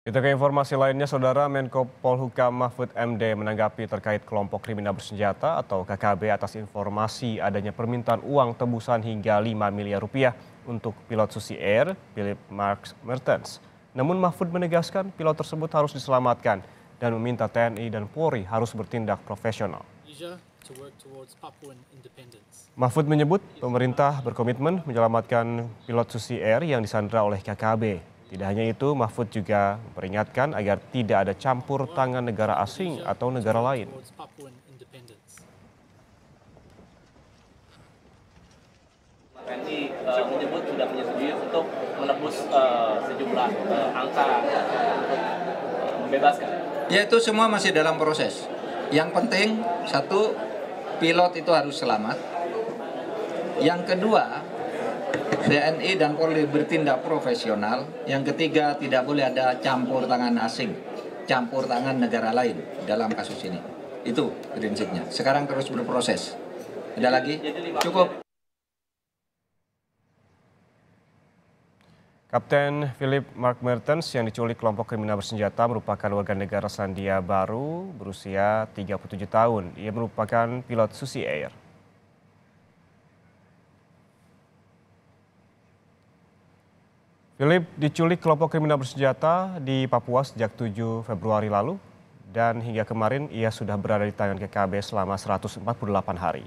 Kita ke informasi lainnya, Saudara. Menko Polhukam Mahfud MD menanggapi terkait kelompok kriminal bersenjata atau KKB atas informasi adanya permintaan uang tebusan hingga 5 miliar rupiah untuk pilot Susi Air, Philip Mark Mertens. Namun Mahfud menegaskan pilot tersebut harus diselamatkan dan meminta TNI dan Polri harus bertindak profesional. Mahfud menyebut pemerintah berkomitmen menyelamatkan pilot Susi Air yang disandra oleh KKB. Tidak hanya itu, Mahfud juga memperingatkan agar tidak ada campur tangan negara asing atau negara lain. TNI menyebut sudah menyetujui untuk menebus sejumlah angka untuk membebaskan. Ya, itu semua masih dalam proses. Yang penting, satu, pilot itu harus selamat. Yang kedua, TNI dan Polri bertindak profesional. Yang ketiga, tidak boleh ada campur tangan asing, campur tangan negara lain dalam kasus ini. Itu prinsipnya. Sekarang terus berproses. Ada lagi? Cukup. Kapten Philip Mark Mertens yang diculik kelompok kriminal bersenjata merupakan warga negara Selandia Baru berusia 37 tahun. Ia merupakan pilot Susi Air. Philip diculik kelompok kriminal bersenjata di Papua sejak 7 Februari lalu dan hingga kemarin ia sudah berada di tangan KKB selama 148 hari.